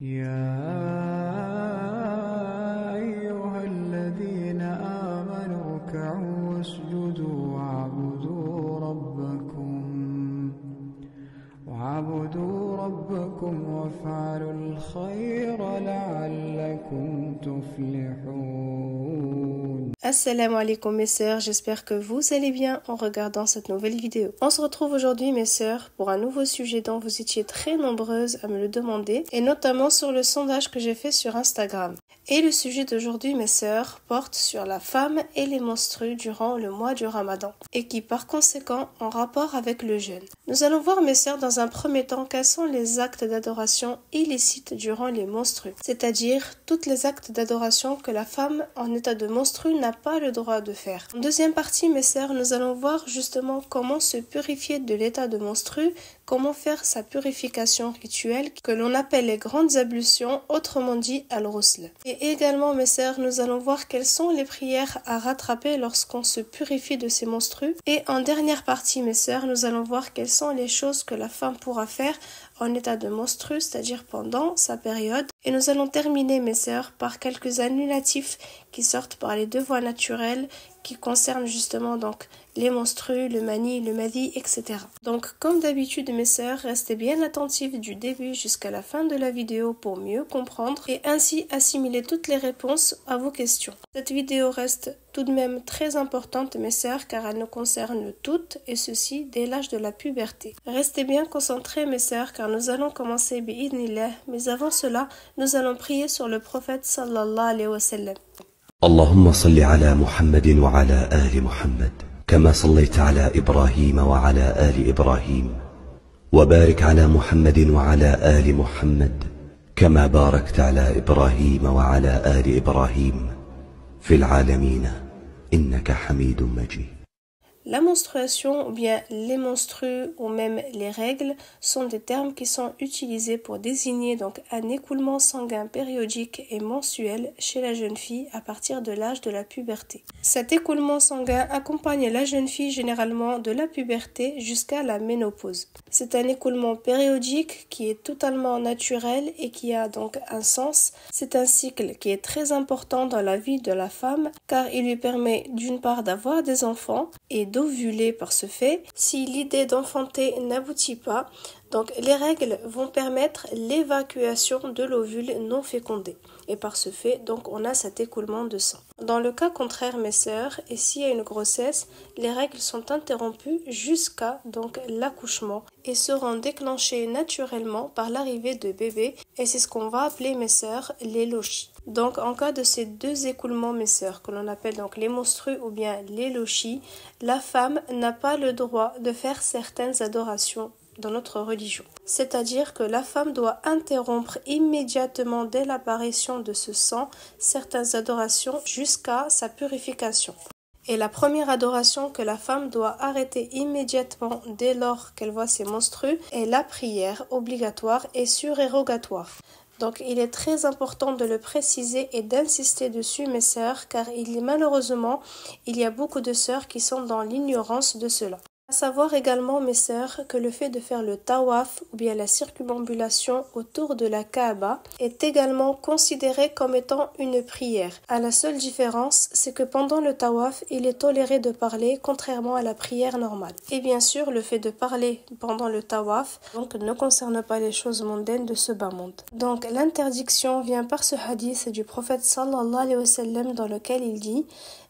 يا أيها الذين آمنوا اركعوا واسجدوا واعبدوا ربكم وافعلوا الخير لعلكم تفلحون. Assalamu alaikum mes sœurs, j'espère que vous allez bien en regardant cette nouvelle vidéo. On se retrouve aujourd'hui mes sœurs pour un nouveau sujet dont vous étiez très nombreuses à me le demander et notamment sur le sondage que j'ai fait sur Instagram. Et le sujet d'aujourd'hui mes sœurs porte sur la femme et les menstrues durant le mois du Ramadan et qui par conséquent en rapport avec le jeûne. Nous allons voir mes sœurs dans un premier temps quels sont les actes d'adoration illicites durant les menstrues, c'est-à-dire tous les actes d'adoration que la femme en état de menstrue n'a pas le droit de faire. En deuxième partie mes sœurs, nous allons voir justement comment se purifier de l'état de menstrue, comment faire sa purification rituelle que l'on appelle les grandes ablutions, autrement dit al-ghusl. Et également mes sœurs, nous allons voir quelles sont les prières à rattraper lorsqu'on se purifie de ses menstrues. Et en dernière partie mes sœurs, nous allons voir quelles sont les choses que la femme pourra faire en état de menstrue, c'est-à-dire pendant sa période. Et nous allons terminer mes sœurs par quelques annulatifs qui sortent par les deux voies naturelles qui concernent justement donc les menstrues, le mani, le madi, etc. Donc comme d'habitude mes sœurs, restez bien attentives du début jusqu'à la fin de la vidéo pour mieux comprendre et ainsi assimiler toutes les réponses à vos questions. Cette vidéo reste tout de même très importante mes sœurs car elle nous concerne toutes et ceci dès l'âge de la puberté. Restez bien concentrés mes sœurs car nous allons commencer bi'idnillah, mais avant cela nous allons prier sur le prophète sallallahu alayhi wa sallam. اللهم صل على محمد وعلى آل محمد كما صليت على إبراهيم وعلى آل إبراهيم وبارك على محمد وعلى آل محمد كما باركت على إبراهيم وعلى آل إبراهيم في العالمين إنك حميد مجيد. La menstruation ou bien les menstrues ou même les règles sont des termes qui sont utilisés pour désigner donc un écoulement sanguin périodique et mensuel chez la jeune fille à partir de l'âge de la puberté. Cet écoulement sanguin accompagne la jeune fille généralement de la puberté jusqu'à la ménopause. C'est un écoulement périodique qui est totalement naturel et qui a donc un sens. C'est un cycle qui est très important dans la vie de la femme car il lui permet d'une part d'avoir des enfants et d'ovuler par ce fait. Si l'idée d'enfanter n'aboutit pas, donc les règles vont permettre l'évacuation de l'ovule non fécondé. Et par ce fait, donc on a cet écoulement de sang. Dans le cas contraire, mes sœurs, et s'il y a une grossesse, les règles sont interrompues jusqu'à donc l'accouchement et seront déclenchées naturellement par l'arrivée de bébés. Et c'est ce qu'on va appeler, mes sœurs, les lochis. Donc en cas de ces deux écoulements, mes sœurs, que l'on appelle donc les menstrues ou bien les lochis, la femme n'a pas le droit de faire certaines adorations dans notre religion. C'est-à-dire que la femme doit interrompre immédiatement dès l'apparition de ce sang certaines adorations jusqu'à sa purification. Et la première adoration que la femme doit arrêter immédiatement dès lors qu'elle voit ses menstrues est la prière obligatoire et surérogatoire. Donc il est très important de le préciser et d'insister dessus mes sœurs car malheureusement il y a beaucoup de sœurs qui sont dans l'ignorance de cela. À savoir également mes sœurs que le fait de faire le tawaf ou bien la circumambulation autour de la Kaaba est également considéré comme étant une prière. À la seule différence, c'est que pendant le tawaf, il est toléré de parler contrairement à la prière normale. Et bien sûr, le fait de parler pendant le tawaf donc ne concerne pas les choses mondaines de ce bas monde. Donc l'interdiction vient par ce hadith du prophète sallallahu alayhi wa sallam dans lequel il dit: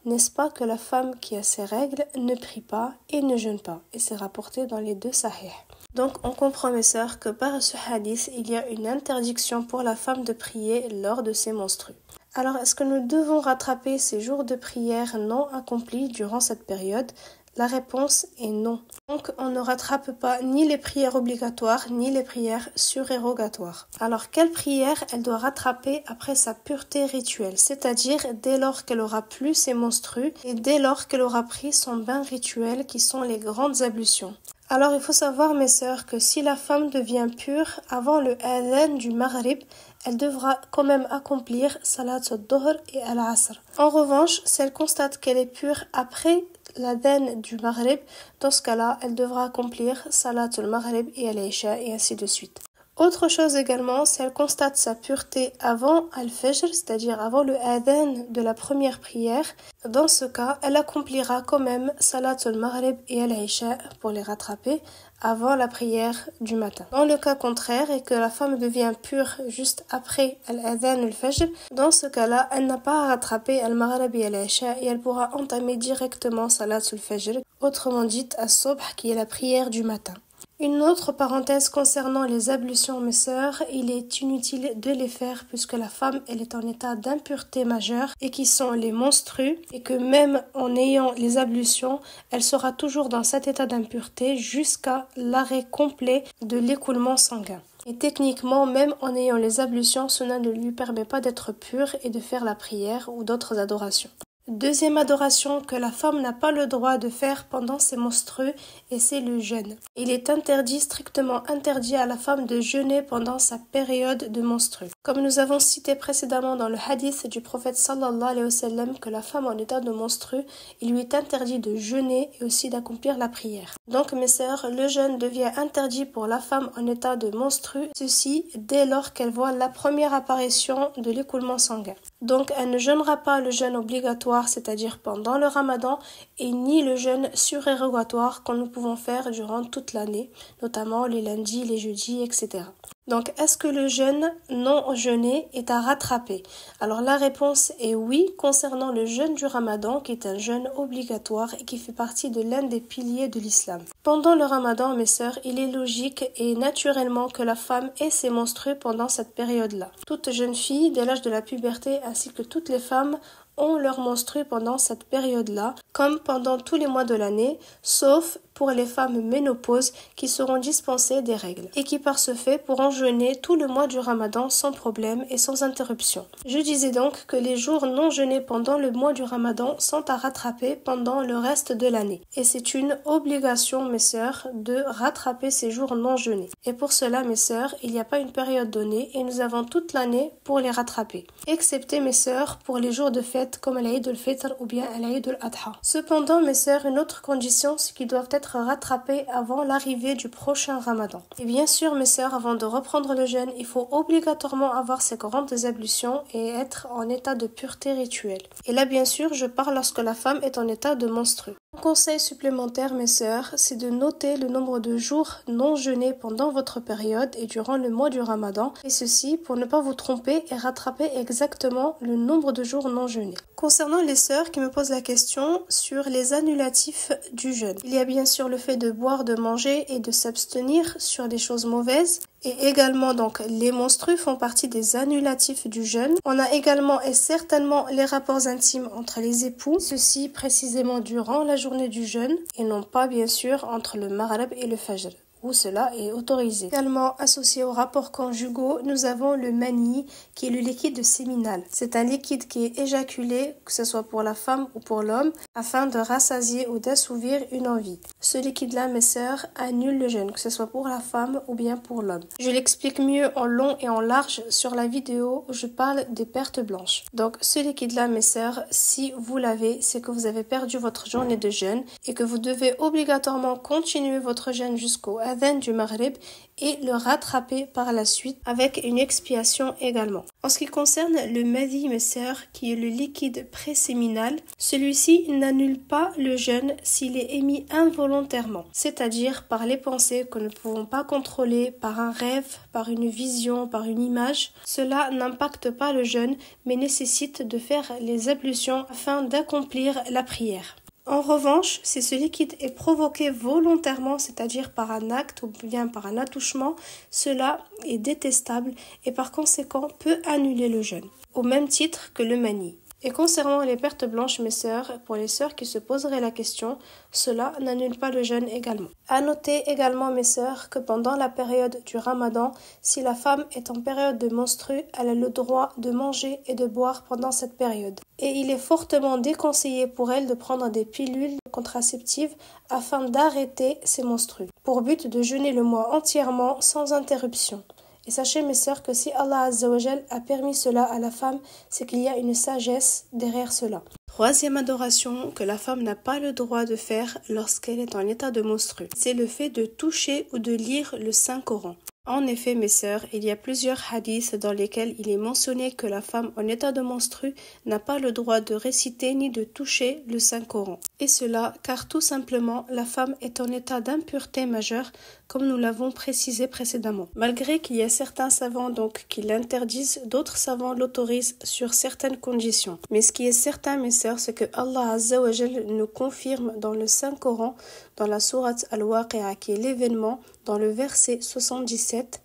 n'est-ce pas que la femme qui a ses règles ne prie pas et ne jeûne pas? Et c'est rapporté dans les deux sahih. Donc on comprend mes sœurs que par ce hadith, il y a une interdiction pour la femme de prier lors de ses menstrues. Alors est-ce que nous devons rattraper ces jours de prière non accomplis durant cette période? La réponse est non. Donc on ne rattrape pas ni les prières obligatoires ni les prières surérogatoires. Alors quelle prière elle doit rattraper après sa pureté rituelle, c'est-à-dire dès lors qu'elle aura plus ses menstrues et dès lors qu'elle aura pris son bain rituel qui sont les grandes ablutions. Alors il faut savoir mes sœurs que si la femme devient pure avant le adhan du maghrib, elle devra quand même accomplir salat al-dhuhr et al-asr. En revanche, si elle constate qu'elle est pure après l'adhan du maghrib, dans ce cas-là, elle devra accomplir salat al-maghrib et al-isha et ainsi de suite. Autre chose également, si elle constate sa pureté avant al-Fajr, c'est-à-dire avant le adhan de la première prière, dans ce cas, elle accomplira quand même Salat al-Maghrib et al-Isha pour les rattraper avant la prière du matin. Dans le cas contraire, et que la femme devient pure juste après al-adhan al-Fajr, dans ce cas-là, elle n'a pas à rattraper al-Maghrib et al-Isha et elle pourra entamer directement Salat al-Fajr, autrement dit as-Subh qui est la prière du matin. Une autre parenthèse concernant les ablutions, mes sœurs, il est inutile de les faire puisque la femme, elle est en état d'impureté majeure et qui sont les menstrues et que même en ayant les ablutions, elle sera toujours dans cet état d'impureté jusqu'à l'arrêt complet de l'écoulement sanguin. Et techniquement, même en ayant les ablutions, cela ne lui permet pas d'être pure et de faire la prière ou d'autres adorations. Deuxième adoration que la femme n'a pas le droit de faire pendant ses menstrues, et c'est le jeûne. Il est interdit, strictement interdit à la femme de jeûner pendant sa période de menstrues. Comme nous avons cité précédemment dans le hadith du prophète sallallahu alayhi wa sallam que la femme en état de menstrues, il lui est interdit de jeûner et aussi d'accomplir la prière. Donc mes sœurs, le jeûne devient interdit pour la femme en état de menstrues, ceci dès lors qu'elle voit la première apparition de l'écoulement sanguin. Donc elle ne jeûnera pas le jeûne obligatoire, c'est-à-dire pendant le ramadan, et ni le jeûne surérogatoire que nous pouvons faire durant toute l'année, notamment les lundis, les jeudis, etc. Donc, est-ce que le jeûne non jeûné est à rattraper? Alors la réponse est oui concernant le jeûne du ramadan qui est un jeûne obligatoire et qui fait partie de l'un des piliers de l'islam. Pendant le ramadan, mes sœurs, il est logique et naturellement que la femme ait ses menstrues pendant cette période-là. Toute jeune fille dès l'âge de la puberté ainsi que toutes les femmes ont leurs menstrues pendant cette période-là, comme pendant tous les mois de l'année, sauf pour les femmes ménopauses qui seront dispensées des règles et qui par ce fait pourront jeûner tout le mois du ramadan sans problème et sans interruption. Je disais donc que les jours non jeûnés pendant le mois du ramadan sont à rattraper pendant le reste de l'année. Et c'est une obligation, mes sœurs, de rattraper ces jours non jeûnés. Et pour cela, mes sœurs, il n'y a pas une période donnée et nous avons toute l'année pour les rattraper. Excepté, mes sœurs, pour les jours de fête comme l'Aïd al-Fitr ou bien l'Aïd al-Adha. Cependant, mes sœurs, une autre condition, c'est qu'ils doivent être rattrapés avant l'arrivée du prochain ramadan. Et bien sûr, mes sœurs, avant de reprendre le jeûne, il faut obligatoirement avoir ces grandes ablutions et être en état de pureté rituelle. Et là, bien sûr, je parle lorsque la femme est en état de menstrues. Un conseil supplémentaire, mes sœurs, c'est de noter le nombre de jours non jeûnés pendant votre période et durant le mois du ramadan, et ceci pour ne pas vous tromper et rattraper exactement le nombre de jours non jeûnés. Concernant les sœurs qui me posent la question sur les annulatifs du jeûne, il y a bien sûr le fait de boire, de manger et de s'abstenir sur des choses mauvaises. Et également, donc, les menstrues font partie des annulatifs du jeûne. On a également et certainement les rapports intimes entre les époux, ceci précisément durant la journée du jeûne et non pas bien sûr entre le Maghrib et le Fajr, où cela est autorisé. Également associé aux rapports conjugaux, nous avons le mani, qui est le liquide séminal. C'est un liquide qui est éjaculé, que ce soit pour la femme ou pour l'homme, afin de rassasier ou d'assouvir une envie. Ce liquide-là, mes sœurs, annule le jeûne, que ce soit pour la femme ou bien pour l'homme. Je l'explique mieux en long et en large sur la vidéo où je parle des pertes blanches. Donc ce liquide-là, mes sœurs, si vous l'avez, c'est que vous avez perdu votre journée de jeûne et que vous devez obligatoirement continuer votre jeûne jusqu'au adhan du Maghrib et le rattraper par la suite avec une expiation également. En ce qui concerne le madi, mes sœurs, qui est le liquide préséminal, celui-ci n'annule pas le jeûne s'il est émis involontairement, c'est-à-dire par les pensées que nous ne pouvons pas contrôler, par un rêve, par une vision, par une image. Cela n'impacte pas le jeûne, mais nécessite de faire les ablutions afin d'accomplir la prière. En revanche, si ce liquide est provoqué volontairement, c'est-à-dire par un acte ou bien par un attouchement, cela est détestable et par conséquent peut annuler le jeûne, au même titre que le mani. Et concernant les pertes blanches, mes sœurs, pour les sœurs qui se poseraient la question, cela n'annule pas le jeûne également. À noter également, mes sœurs, que pendant la période du ramadan, si la femme est en période de menstrues, elle a le droit de manger et de boire pendant cette période. Et il est fortement déconseillé pour elle de prendre des pilules contraceptives afin d'arrêter ses menstrues, pour but de jeûner le mois entièrement sans interruption. Et sachez, mes sœurs, que si Allah Azza wa Jal a permis cela à la femme, c'est qu'il y a une sagesse derrière cela. Troisième adoration que la femme n'a pas le droit de faire lorsqu'elle est en état de menstrues, c'est le fait de toucher ou de lire le Saint-Coran. En effet, mes sœurs, il y a plusieurs hadiths dans lesquels il est mentionné que la femme en état de menstru n'a pas le droit de réciter ni de toucher le Saint-Coran. Et cela car tout simplement la femme est en état d'impureté majeure, comme nous l'avons précisé précédemment. Malgré qu'il y a certains savants donc qui l'interdisent, d'autres savants l'autorisent sur certaines conditions. Mais ce qui est certain, mes sœurs, c'est que Allah Azza wa Jal nous confirme dans le Saint-Coran, dans la sourate Al-Waqi'a qui est l'événement, dans le verset 77,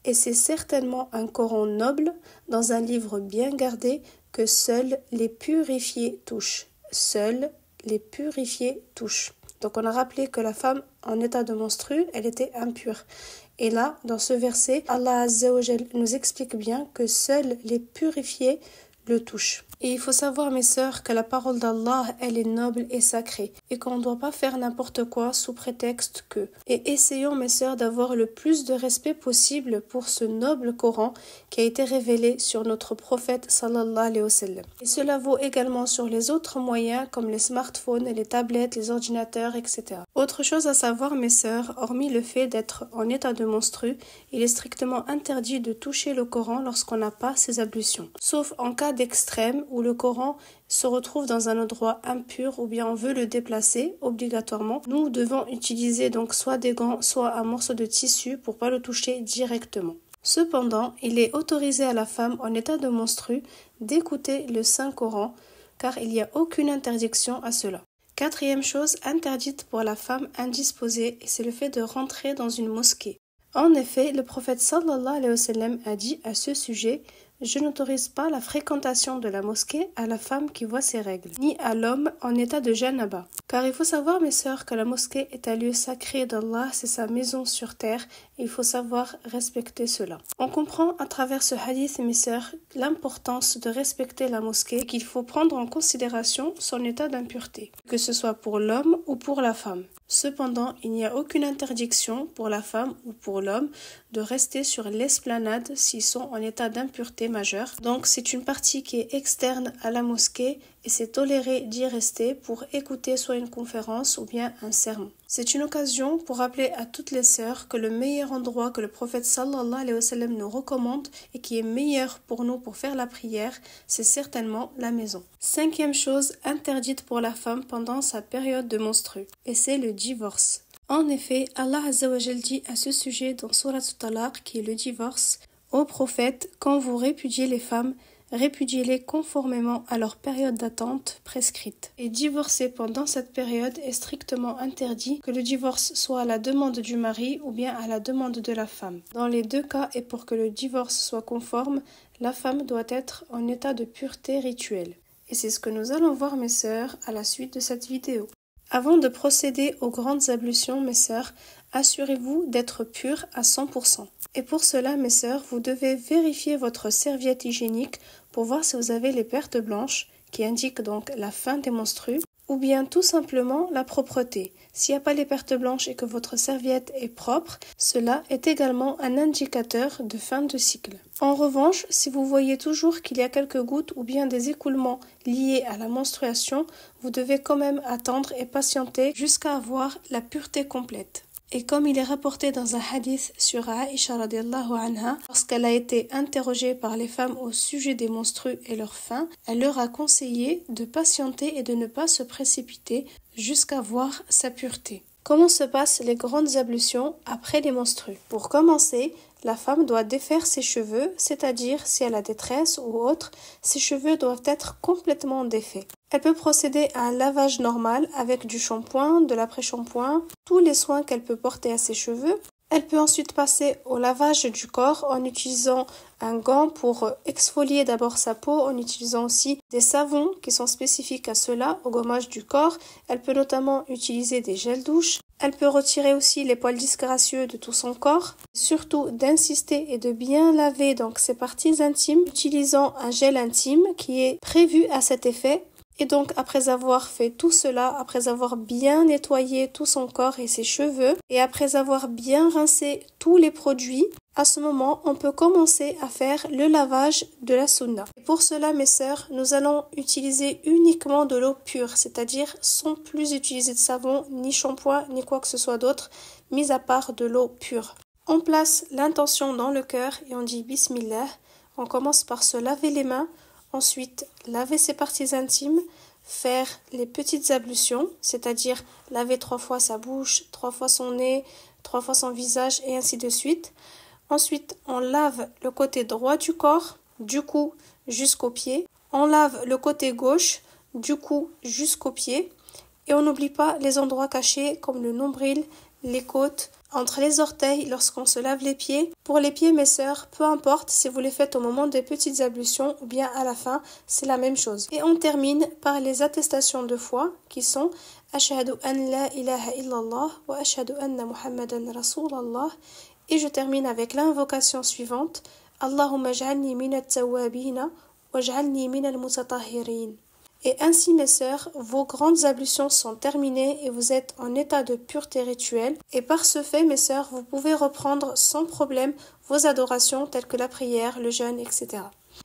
et c'est certainement un Coran noble, dans un livre bien gardé, que seuls les purifiés touchent. Seuls les purifiés touchent. Donc on a rappelé que la femme en état de menstru, elle était impure. Et là, dans ce verset, Allah Azza wa Jal nous explique bien que seuls les purifiés le touchent. Et il faut savoir, mes sœurs, que la parole d'Allah, elle est noble et sacrée, et qu'on ne doit pas faire n'importe quoi sous prétexte que. Et essayons, mes sœurs, d'avoir le plus de respect possible pour ce noble Coran qui a été révélé sur notre prophète sallallahu alayhi wa sallam. Et cela vaut également sur les autres moyens comme les smartphones, les tablettes, les ordinateurs, etc. Autre chose à savoir, mes sœurs, hormis le fait d'être en état de menstru, il est strictement interdit de toucher le Coran lorsqu'on n'a pas ses ablutions, sauf en cas d'extrême où le Coran se retrouve dans un endroit impur ou bien on veut le déplacer obligatoirement. Nous devons utiliser donc soit des gants, soit un morceau de tissu pour pas le toucher directement. Cependant, il est autorisé à la femme en état de menstru d'écouter le Saint-Coran car il n'y a aucune interdiction à cela. Quatrième chose interdite pour la femme indisposée, c'est le fait de rentrer dans une mosquée. En effet, le prophète sallallahu alayhi wa sallam a dit à ce sujet: je n'autorise pas la fréquentation de la mosquée à la femme qui voit ses règles, ni à l'homme en état de janaba. Car il faut savoir, mes sœurs, que la mosquée est un lieu sacré d'Allah, c'est sa maison sur terre, et il faut savoir respecter cela. On comprend à travers ce hadith, mes sœurs, l'importance de respecter la mosquée et qu'il faut prendre en considération son état d'impureté, que ce soit pour l'homme ou pour la femme. Cependant, il n'y a aucune interdiction pour la femme ou pour l'homme de rester sur l'esplanade s'ils sont en état d'impureté majeure. Donc c'est une partie qui est externe à la mosquée et c'est toléré d'y rester pour écouter soit une conférence ou bien un sermon. C'est une occasion pour rappeler à toutes les sœurs que le meilleur endroit que le prophète sallallahu alayhi wa sallam nous recommande et qui est meilleur pour nous pour faire la prière, c'est certainement la maison. Cinquième chose interdite pour la femme pendant sa période de menstru, et c'est le divorce. En effet, Allah Azza wa Jal dit à ce sujet dans Surat At-Talaq, qui est le divorce: Ô prophète, quand vous répudiez les femmes, répudiez-les conformément à leur période d'attente prescrite. Et divorcer pendant cette période est strictement interdit, que le divorce soit à la demande du mari ou bien à la demande de la femme. Dans les deux cas, et pour que le divorce soit conforme, la femme doit être en état de pureté rituelle. Et c'est ce que nous allons voir, mes sœurs, à la suite de cette vidéo. Avant de procéder aux grandes ablutions, mes sœurs, assurez-vous d'être pure à 100%. Et pour cela, mes sœurs, vous devez vérifier votre serviette hygiénique pour voir si vous avez les pertes blanches, qui indiquent donc la fin des menstrues, ou bien tout simplement la propreté. S'il n'y a pas les pertes blanches et que votre serviette est propre, cela est également un indicateur de fin de cycle. En revanche, si vous voyez toujours qu'il y a quelques gouttes ou bien des écoulements liés à la menstruation, vous devez quand même attendre et patienter jusqu'à avoir la pureté complète. Et comme il est rapporté dans un hadith sur Aïcha radiallahu anha, lorsqu'elle a été interrogée par les femmes au sujet des menstrues et leur fin, elle leur a conseillé de patienter et de ne pas se précipiter jusqu'à voir sa pureté. Comment se passent les grandes ablutions après les menstrues? Pour commencer, la femme doit défaire ses cheveux, c'est-à-dire si elle a des tresses ou autres, ses cheveux doivent être complètement défaits. Elle peut procéder à un lavage normal avec du shampoing, de l'après-shampoing, tous les soins qu'elle peut porter à ses cheveux. Elle peut ensuite passer au lavage du corps en utilisant un gant pour exfolier d'abord sa peau, en utilisant aussi des savons qui sont spécifiques à cela, au gommage du corps. Elle peut notamment utiliser des gels douche. Elle peut retirer aussi les poils disgracieux de tout son corps. Surtout d'insister et de bien laver donc ses parties intimes, utilisant un gel intime qui est prévu à cet effet. Et donc, après avoir fait tout cela, après avoir bien nettoyé tout son corps et ses cheveux, et après avoir bien rincé tous les produits, à ce moment, on peut commencer à faire le lavage de la sunna. Et pour cela, mes sœurs, nous allons utiliser uniquement de l'eau pure, c'est-à-dire sans plus utiliser de savon, ni shampoing, ni quoi que ce soit d'autre, mis à part de l'eau pure. On place l'intention dans le cœur et on dit Bismillah. On commence par se laver les mains, ensuite laver ses parties intimes, faire les petites ablutions, c'est-à-dire laver 3 fois sa bouche, 3 fois son nez, 3 fois son visage et ainsi de suite. Ensuite, on lave le côté droit du corps, du cou jusqu'aux pieds. On lave le côté gauche, du cou jusqu'aux pieds. Et on n'oublie pas les endroits cachés comme le nombril, les côtes, entre les orteils lorsqu'on se lave les pieds. Pour les pieds, mes sœurs, peu importe si vous les faites au moment des petites ablutions ou bien à la fin, c'est la même chose. Et on termine par les attestations de foi qui sont Ashhadu an la ilaha illallah wa ashhadu anna Muhammadan Rasulallah. Et je termine avec l'invocation suivante Allahumma j'alni minat tawabina wa j'alni minal mutatahhirin. Et ainsi, mes sœurs, vos grandes ablutions sont terminées et vous êtes en état de pureté rituelle. Et par ce fait, mes sœurs, vous pouvez reprendre sans problème vos adorations telles que la prière, le jeûne, etc.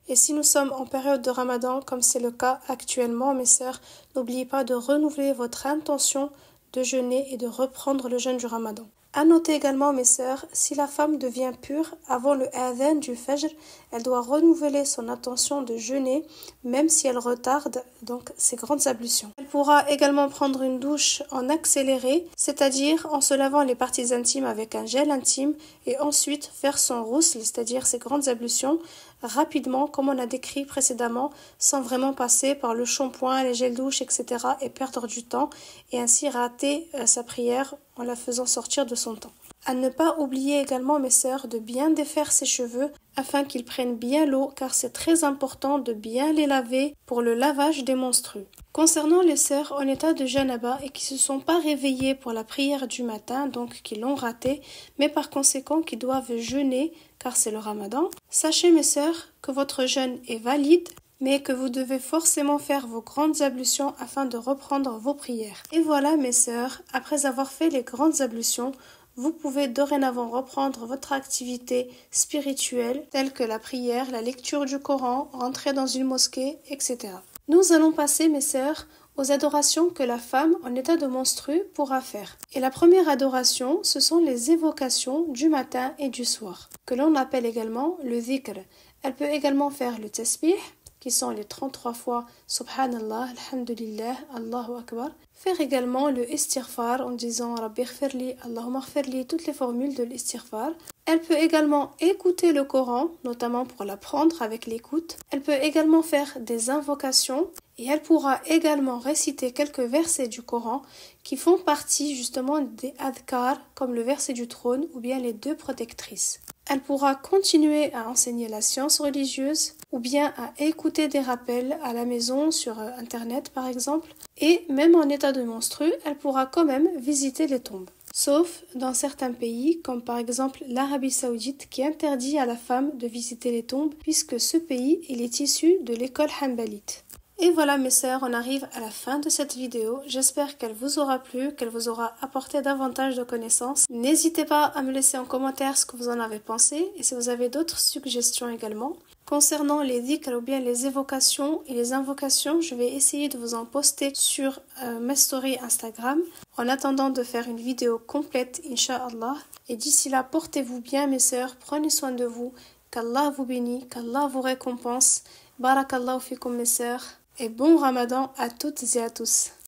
Et si nous sommes en période de Ramadan, comme c'est le cas actuellement, mes sœurs, n'oubliez pas de renouveler votre intention de jeûner et de reprendre le jeûne du Ramadan. À noter également, mes sœurs, si la femme devient pure avant le adhan du Fajr, elle doit renouveler son intention de jeûner, même si elle retarde donc ses grandes ablutions. Elle pourra également prendre une douche en accéléré, c'est-à-dire en se lavant les parties intimes avec un gel intime et ensuite faire son ghusl, c'est-à-dire ses grandes ablutions, rapidement, comme on a décrit précédemment, sans vraiment passer par le shampoing, les gels douche, etc. et perdre du temps et ainsi rater sa prière en la faisant sortir de son temps. À ne pas oublier également, mes sœurs, de bien défaire ses cheveux afin qu'ils prennent bien l'eau car c'est très important de bien les laver pour le lavage des menstrues. Concernant les sœurs en état de janaba et qui ne se sont pas réveillées pour la prière du matin, donc qui l'ont raté, mais par conséquent qui doivent jeûner car c'est le ramadan, sachez mes sœurs que votre jeûne est valide mais que vous devez forcément faire vos grandes ablutions afin de reprendre vos prières. Et voilà mes sœurs, après avoir fait les grandes ablutions, vous pouvez dorénavant reprendre votre activité spirituelle telle que la prière, la lecture du Coran, rentrer dans une mosquée, etc. Nous allons passer mes sœurs aux adorations que la femme en état de menstru pourra faire. Et la première adoration, ce sont les évocations du matin et du soir, que l'on appelle également le dhikr. Elle peut également faire le tasbih, qui sont les 33 fois Subhanallah, Alhamdulillah, Allahu Akbar. Faire également le istighfar en disant Rabbi ighfirli, Allahumma ighfirli, toutes les formules de l'istighfar. Elle peut également écouter le Coran, notamment pour l'apprendre avec l'écoute. Elle peut également faire des invocations et elle pourra également réciter quelques versets du Coran qui font partie justement des adhkar, comme le verset du trône ou bien les 2 protectrices. Elle pourra continuer à enseigner la science religieuse ou bien à écouter des rappels à la maison sur Internet par exemple. Et même en état de menstru, elle pourra quand même visiter les tombes. Sauf dans certains pays, comme par exemple l'Arabie Saoudite, qui interdit à la femme de visiter les tombes, puisque ce pays il est issu de l'école hanbalite. Et voilà mes sœurs, on arrive à la fin de cette vidéo. J'espère qu'elle vous aura plu, qu'elle vous aura apporté davantage de connaissances. N'hésitez pas à me laisser en commentaire ce que vous en avez pensé et si vous avez d'autres suggestions également. Concernant les dhikr ou bien les évocations et les invocations, je vais essayer de vous en poster sur mes stories Instagram en attendant de faire une vidéo complète, Inch'Allah. Et d'ici là, portez-vous bien mes sœurs, prenez soin de vous, qu'Allah vous bénisse, qu'Allah vous récompense. Barakallahu fikum mes sœurs et bon Ramadan à toutes et à tous.